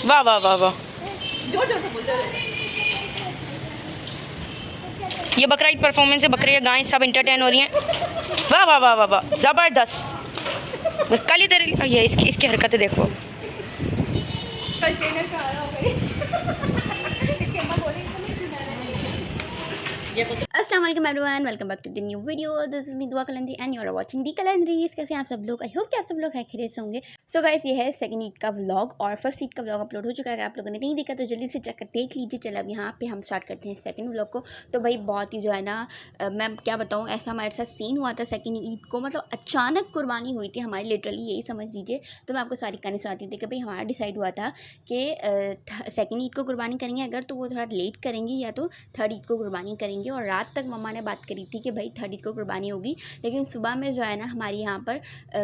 वाह वाह वाह वाह। ये बकरा ईद परफॉर्मेंस है, बकरियाँ गायें सब इंटरटेन हो रही हैं। वाह वाह वाह वाह वाह, ज़बरदस्त। कल ही तेरे ये इसकी हरकतें देखो। अस्सलाम वालेकुम everyone, welcome back to the new video. This is me Dua Kalandari and you are watching the Kalandaris. कैसे हैं आप सब लोग? आई होप कि आप सब लोग खैरियत से होंगे। सो गाइस, ये है सेकंड ईद का व्लॉग और फर्स्ट ईद का व्लॉग अपलोड हो चुका है। आप लोगों ने नहीं देखा तो जल्दी से चेक कर देख लीजिए। चलो अब यहाँ पे हम स्टार्ट करते हैं सेकंड व्लॉग को। तो भाई बहुत ही जो है ना, मैं क्या बताऊँ, ऐसा हमारे साथ सीन हुआ था सेकंड ईद को। मतलब अचानक कुर्बानी हुई थी हमारी, लिटरली यही समझ लीजिए। तो मैं आपको सारी कहानी सुनाती थी कि भाई हमारा डिसाइड हुआ था कि सेकंड ईद को कुर्बानी करेंगे अगर, तो वो थोड़ा लेट करेंगे या तो थर्ड ईद को कुर्बानी करेंगे। और रात तक मम्मा ने बात करी थी कि भाई थर्ड ईद को कुर्बानी होगी, लेकिन सुबह में जो है ना हमारी यहाँ पर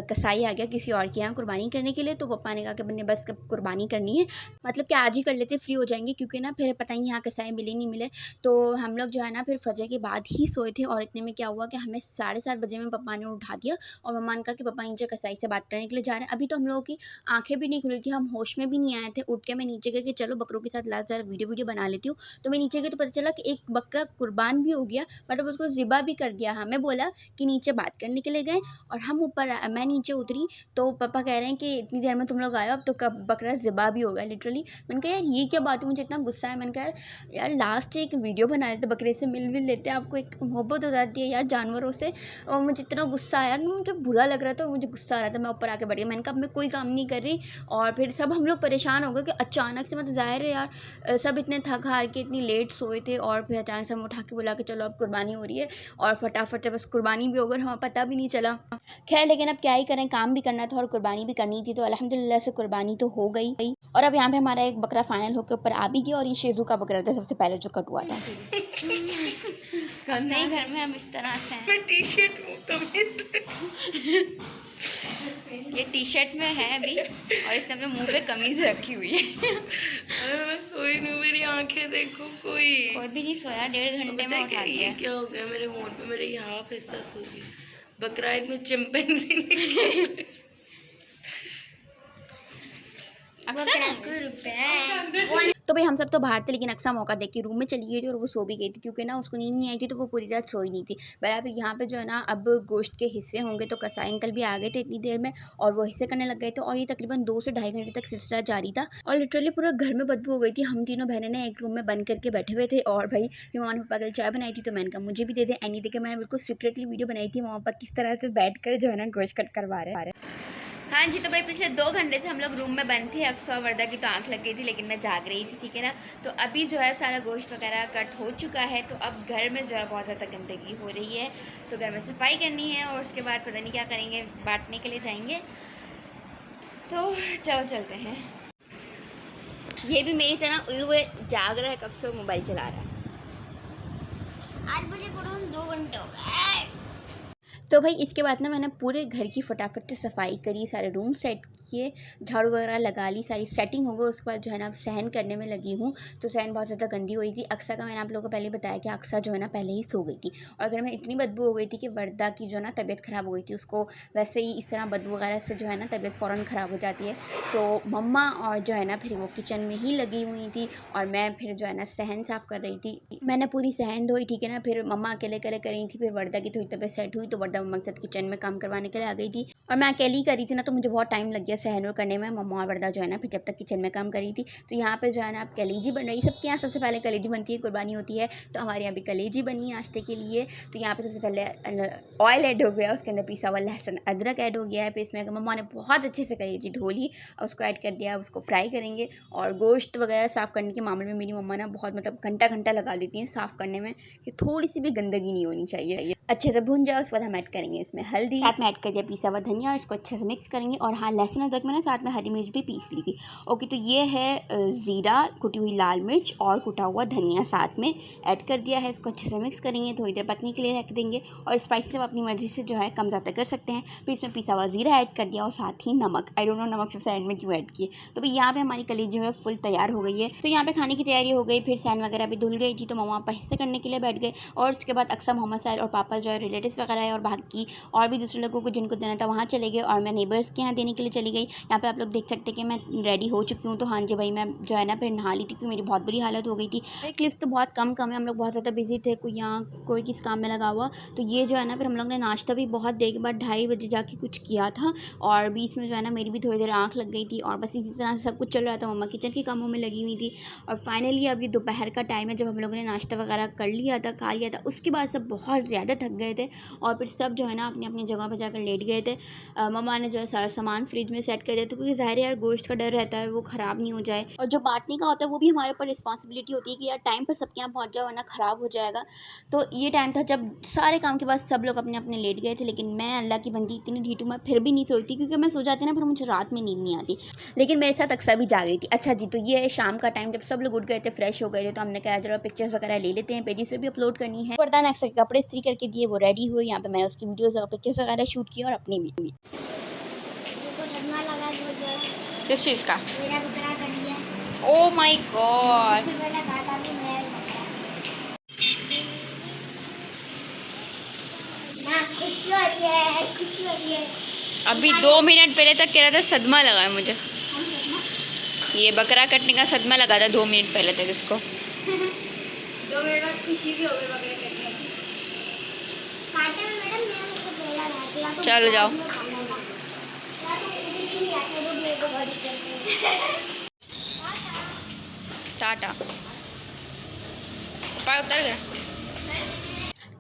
कसाई आ गया किसी और के यहाँ कुर्बानी करने के लिए। तो पापा ने कहा कि बन्ने बस कब कुर्बानी करनी है, मतलब कि आज ही कर लेते, फ्री हो जाएंगे, क्योंकि ना फिर पता ही यहाँ कसाई मिले नहीं मिले। तो हम लोग जो है ना फिर फजर के बाद ही सोए थे। और इतने में क्या हुआ कि हमें 7:30 बजे में पापा ने उठा दिया और मम्मा ने कहा कि पापा नीचे कसाई से बात करने के लिए जा रहे हैं। अभी तो हम लोगों की आंखें भी नहीं खुली थी, हम होश में भी नहीं आए थे। उठ के मैं नीचे गई कि चलो बकरों के साथ लास्ट ज़रा वीडियो बना लेती हूँ। तो मैं नीचे गई तो पता चला कि एक बकरा कुर्बान भी हो गया, मतलब उसको ज़िबा भी कर दिया। हमें बोला कि नीचे बात करने के लिए गए और हम ऊपर, मैं नीचे उतरी तो पापा कह रहे हैं कि इतनी देर में तुम लोग आए हो, अब तो कब बकरा ज़िबा भी होगा। लिटरली मैंने कहा यार ये क्या बात है, मुझे इतना गुस्सा है। मैंने कहा यार लास्ट एक वीडियो बना लेते, बकरे से मिल लेते, आपको एक मोहब्बत हो जाती है यार जानवरों से। और मुझे इतना गुस्सा आया, मुझे बुरा लग रहा था, मुझे गुस्सा आ रहा था। मैं ऊपर आके बैठ गई, मैंने कहा अब मैं कोई काम नहीं कर रही। और फिर सब हम लोग परेशान हो गए कि अचानक से, मतलब ज़ाहिर है यार सब इतने थक हार के इतनी लेट सोए थे और फिर अचानक से हम उठा के बोला कि चलो अब कुर्बानी हो रही है। और फटाफट से बस कुर्बानी भी हो गई, हमें पता भी नहीं चला। खैर लेकिन अब क्या ही करें, काम भी करना था और कुर्बानी भी करनी थी। तो अल्हम्दुलिल्लाह से कुर्बानी तो हो गई। और अब यहाँ पे हमारा एक बकरा फाइनल होकर ऊपर आ भी गया और ये शेजू का बकरा था सबसे पहले जो कट हुआ था। नहीं, घर में हम इस तरह से हैं। ये टी शर्ट में है अभी और इसने अपने मुंह पे कमीज रखी हुई है। अरे मैं सोई नहीं, मेरी आंखें देखो, कोई भी नहीं सोया, 1.5 घंटे में उठा दिया। क्या हो गया मेरे होंठ पे, मेरे ये हाफ हिस्सा सो गया। बकरा ईद में चिंपैंजी निकले। तो भाई हम सब तो बाहर थे, लेकिन अक्सा मौका देख के रूम में चली गई थी और वो सो भी गई थी, क्योंकि ना उसको नींद नहीं आई थी तो वो पूरी रात सोई नहीं थी। बराबर यहाँ पे जो है ना अब गोश्त के हिस्से होंगे। तो कसाई अंकल भी आ गए थे इतनी देर में और वो हिस्से करने लग गए थे और ये तकरीबन 2 से ढाई घंटे तक सिलसिला जारी था। और लिटरली पूरा घर में बदबू हो गई थी। हम तीनों बहनें ने एक रूम में बंद करके बैठे हुए थे और भाई मम्मा ने पापा के लिए चाय बनाई थी, तो मैंने कहा मुझे भी दे दें। एनी देखिए मैंने बिल्कुल सीक्रेटली वीडियो बनाई थी मम्मा पापा किस तरह से बैठ कर जो है ना गोश्त कट करवा रहे। हाँ जी, तो भाई पिछले 2 घंटे से हम लोग रूम में बंद थे। अक्सर वर्दा की तो आंख लग गई थी, लेकिन मैं जाग रही थी, ठीक है ना। तो अभी जो है सारा गोश्त वगैरह कट हो चुका है। तो अब घर में जो है बहुत ज़्यादा गंदगी हो रही है, तो घर में सफाई करनी है और उसके बाद पता नहीं क्या करेंगे, बांटने के लिए जाएंगे। तो चलो चलते हैं। ये भी मेरी तरह उल्लू जाग रहा है, कब से मोबाइल चला रहा है। 8 बजे पढ़ो, 2 घंटे हो गए। तो भाई इसके बाद ना मैंने पूरे घर की फटाफट से सफाई करी, सारे रूम सेट किए, झाड़ू वगैरह लगा ली, सारी सेटिंग हो गई। उसके बाद जो है ना अब सहन करने में लगी हूँ। तो सहन बहुत ज़्यादा गंदी हुई थी। अक्सा का मैंने आप लोगों को पहले बताया कि अक्सा जो है ना पहले ही सो गई थी और घर में इतनी बदबू हो गई थी कि वर्दा की जो है ना तबीयत ख़राब हो गई थी। उसको वैसे ही इस तरह बदबू वगैरह से जो है ना तबीयत फ़ौरन ख़राब हो जाती है। तो मम्मा और जो है ना फिर वो किचन में ही लगी हुई थी और मैं फिर जो है ना सहन साफ़ कर रही थी। मैंने पूरी सहन धोई, ठीक है ना। फिर मम्मा अकेले कर रही थी। फिर वर्दा की थोड़ी तबीयत सेट हुई तो वर्दा मम्मा के साथ किचन में काम करवाने के लिए आ गई थी और मैं अकेली करी थी ना, तो मुझे बहुत टाइम लग गया सहन करने में। मम्मा और वर्दा जो है ना फिर जब तक किचन में काम करी थी। तो यहाँ पे जो है ना अब कलेजी बन रही। सबके यहाँ सबसे पहले कलेजी बनती है, कुर्बानी होती है, तो हमारे यहाँ भी कलेजी बनी नाश्ते के लिए। तो यहाँ पे सबसे पहले ऑयल ऐड हो गया, उसके अंदर पिसा हुआ लहसुन अदरक ऐड हो गया है। फिर इसमें मम्मा ने बहुत अच्छे से कलेजी धो ली और उसको ऐड कर दिया, उसको फ्राई करेंगे। और गोश्त वगैरह साफ़ करने के मामले में मेरी मम्मा ना बहुत मतलब घंटा लगा देती हैं साफ़ करने में, कि थोड़ी सी भी गंदगी नहीं होनी चाहिए। अच्छे से भून जाए, उसके बाद हम ऐड करेंगे इसमें हल्दी, साथ में ऐड कर दिया पिसा हुआ धनिया और इसको अच्छे से मिक्स करेंगे। और हाँ, लहसुन अदरक में ना साथ में हरी मिर्च भी पीस ली थी। ओके, तो ये है ज़ीरा, कुटी हुई लाल मिर्च और कुटा हुआ धनिया साथ में ऐड कर दिया है। इसको अच्छे से मिक्स करेंगे, थोड़ी देर पकने के लिए रख देंगे। और स्पाइसेस आप अपनी मर्ज़ी से जो है कम ज़्यादा कर सकते हैं। फिर इसमें पिसा हुआ ज़ीरा ऐड कर दिया और साथ ही नमक। आई डोंट नो नमक सबसे एंड में क्यों ऐड किए। तो भाई यहाँ पे हमारी कली जो है फुल तैयार हो गई है। तो यहाँ पे खाने की तैयारी हो गई। फिर सैन वगैरह भी धुल गई थी, तो मम्मा पापा हिस्से करने के लिए बैठ गए। और उसके बाद अक्सा, मोहम्मद साहिल और पापा पास जो है रिलेटिव्स वगैरह है और बाकी और भी दूसरे लोगों को जिनको देना था वहाँ चले गए और मैं नेबर्स के यहाँ देने के लिए चली गई। यहाँ पे आप लोग देख सकते हैं कि मैं रेडी हो चुकी हूँ। तो हाँ जी भाई, मैं जो है ना फिर नहा ली थी क्योंकि मेरी बहुत बुरी हालत हो गई थी। क्लिप्स तो बहुत कम है, हम लोग बहुत ज़्यादा बिजी थे, कोई यहाँ कोई किस काम में लगा हुआ। तो ये जो है ना फिर हम लोग ने नाश्ता भी बहुत देर के बाद 2:30 बजे जाके कुछ किया था और बीच में जो है ना मेरी भी थोड़ी देर आँख लग गई थी और बस इसी तरह से सब कुछ चल रहा था। मम्मा किचन के कामों में लगी हुई थी और फाइनली अब ये दोपहर का टाइम है जब हम लोगों ने नाश्ता वगैरह कर लिया था, खा लिया था। उसके बाद सब बहुत ज़्यादा थक गए थे और फिर सब जो है ना अपनी अपनी जगह पर जाकर लेट गए थे। मम्मा ने जो है सारा सामान फ्रिज में सेट कर दिया था क्योंकि ज़ाहिर है यार गोश्त का डर रहता है वो ख़राब नहीं हो जाए और जो बांटने का होता है वो भी हमारे ऊपर रिस्पॉन्सिबिलिटी होती है कि यार टाइम पर सबके यहाँ पहुँच जाओ वरना ख़राब हो जाएगा। तो ये टाइम था जब सारे काम के बाद सब लोग अपने अपने लेट गए थे, लेकिन मैं अल्लाह की बंदी इतनी ढीठू मैं फिर भी नहीं सोई थी क्योंकि मैं सो जाती ना फिर मुझे रात में नींद नहीं आती। लेकिन मेरे साथ अक्सर भी जाग रही थी। अच्छा जी, तो ये है शाम का टाइम जब सब लोग उठ गए थे, फ्रेश हो गए थे, तो हमने कहा जरा पिक्चर्स वगैरह ले लेते हैं, पेजेस पे भी अपलोड करनी है। वरदान अक्सर के कपड़े इस्त्री करके दिए, वो रेडी हुए। यहाँ पे मैं उसकी वीडियोस और पिक्चर्स वगैरह शूट की और अपनी भी। किस चीज़ का? मेरा बकरा कर दिया। ओ माय गॉड, सबसे पहले काटा भी मैं ही बकरा। ना खुशी हो रही है, खुशी हो रही है। अभी 2 मिनट पहले तक कह रहा था सदमा लगा है मुझे। ये बकरा कटने का सदमा लगा था 2 मिनट पहले तक इसको। 2 मिनट बाद खुशी भी हो गई बकरे कटने की। काटे में मैडम मेरा मुझे बोला रहा था, या तो चलो जाओ। या तो मुझे नहीं आता वो मेरे को बड़ी करते हैं। टाटा। पापा उतर गए।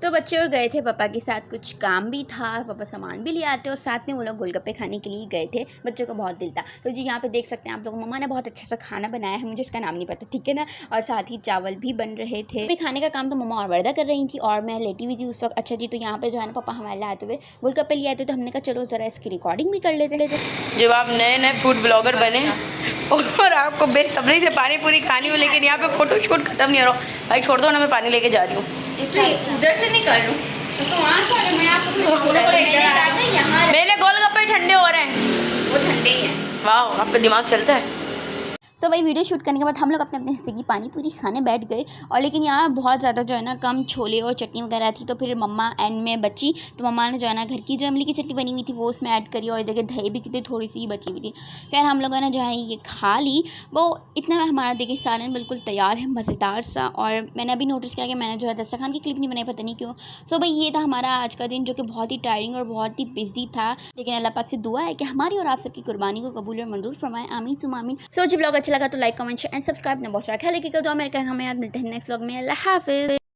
तो बच्चे और गए थे पापा के साथ, कुछ काम भी था, पापा सामान भी ले आते और साथ में वो लोग गोलगप्पे खाने के लिए गए थे। बच्चों को बहुत दिल था। तो जी यहाँ पे देख सकते हैं आप लोग, मम्मा ने बहुत अच्छा सा खाना बनाया है, मुझे इसका नाम नहीं पता, ठीक है ना। और साथ ही चावल भी बन रहे थे। अभी खाने का काम तो मम्मा और वर्दा कर रही थी और मैं लेटी हुई थी उस वक्त। अच्छा जी, तो यहाँ पे जो है ना पापा हमारे लिए आते हुए गोलगप्पे ले आए थे, तो हमने कहा चलो ज़रा इसकी रिकॉर्डिंग भी कर लेते। जब आप नए नए फूड ब्लॉगर बने और आपको बेसब्री से पानी पूरी खानी हो, लेकिन यहाँ पे फोटो शूट खत्म नहीं हो रहा। भाई छोड़ दो ना, मैं पानी लेके जा रही हूँ। उधर से नहीं कर लूँ तो वहाँ से मैं आपको मेरे गोलगप्पे ठंडे हो रहे हैं। वो ठंडे ही हैं। वाह, आपका दिमाग चलता है। तो भाई वीडियो शूट करने के बाद हम लोग अपने अपने हिस्से की पानी पूरी खाने बैठ गए और लेकिन यहाँ बहुत ज़्यादा जो है ना कम छोले और चटनी वगैरह थी, तो फिर मम्मा एंड में बची, तो मम्मा ने जो है ना घर की जो इमली की चटनी बनी हुई थी वो उसमें ऐड करी और देखिए दही भी कितनी थोड़ी सी बची हुई थी। खैर हम लोगों ने जो है ये खा ली। वो इतना में हमारा देखिए सालन बिल्कुल तैयार है, मज़ेदार सा। और मैंने अभी नोटिस किया कि मैंने जो है दस्तरखान की क्लिप नहीं बनाई, पता नहीं क्यों। सो भाई ये था हमारा आज का दिन जो कि बहुत ही टायरिंग और बहुत ही बिजी था, लेकिन अल्लाह पाक से दुआ है कि हमारी और आप सबकी कुर्बानी को कबूल और मंजूर फरमाए, आमीन सुम आमीन। सो जी व्लॉग अच्छा लगा तो लाइक कमेंट एंड सब्सक्राइब ना बहुत सारा ख्याल रखिएगा। जो मेरे कहना हमें याद मिलते हैं नेक्स्ट व्लॉग में। अल्लाह हाफिज़।